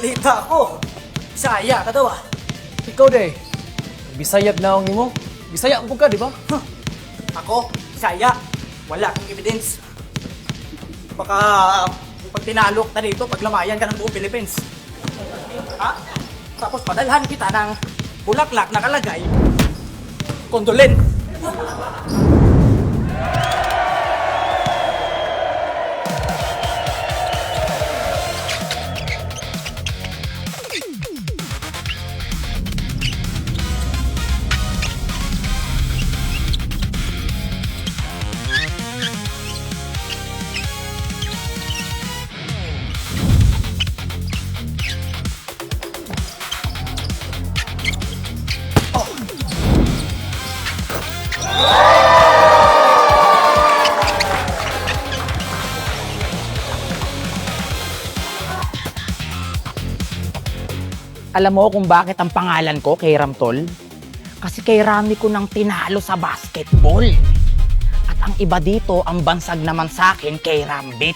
balita ko. Bisaya ka daw ah. Ikaw day, Bisayag na ang nimo. Bisaya po ka, di ba? Huh. Ako, Bisaya. Wala kang evidence. Baka pag tinalok na dito, paglamayan ka ng buong Philippines. Ha? Tapos padalhan kita ng bulaklak na kalagay, Condolent. Alam mo kung bakit ang pangalan ko kay Ramtol? Kasi kay Rami ko nang tinalo sa basketball. At ang iba dito, ang bansag naman sa akin kay Rambit.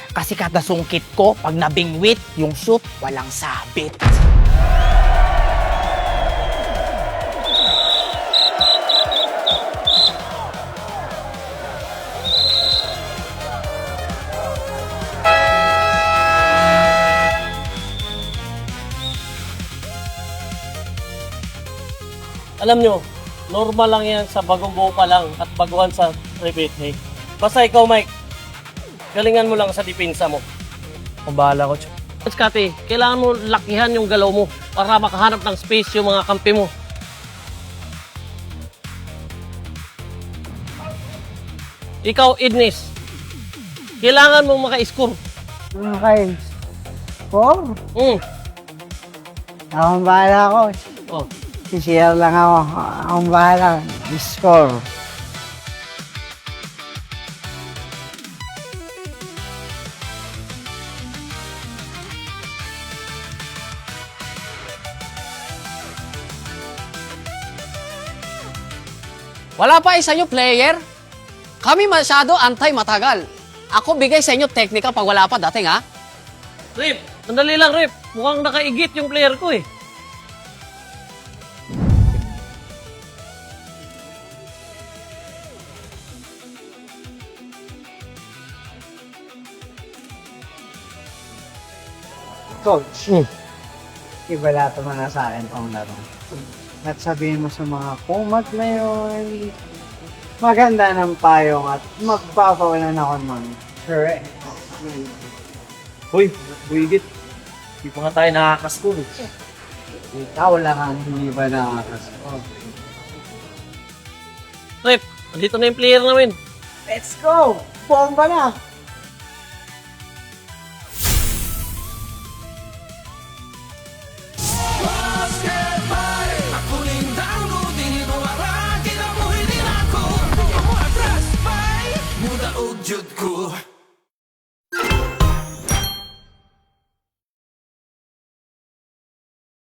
Kasi kada sungkit ko, pag nabingwit, yung shoot, walang sabit. Alam nyo, normal lang yan sa bagong buo pa lang at baguhan sa rebate day. Basta ikaw, Mike, galingan mo lang sa depensa mo. Kung bahala ko, Scotty, kailangan mo lakihan yung galaw mo para makahanap ng space yung mga kampi mo. Ikaw, Idnis, kailangan mo maka-score. Okay. Score? Akong bahala ko. Oh. Sisiyar lang ako. Akong bahala. Score. Wala pa isa nyo player? Kami masyado antay-matagal. Ako bigay sa inyo technical pag wala pa dating ha? Rip, sandali lang, Rip. Mukhang nakaigit yung player ko eh. Coach. Iba lahat ang mga sa akin pang laro. At sabihin mo sa mga kumat na yun, maganda ng payong at magpapawalan ako ng correct. Hoy, buigit. Hindi pa nga tayo nakakaskul. Ikaw lang ang hindi ba nakakascore. Rip, andito na yung player namin. Let's go! Bomba na!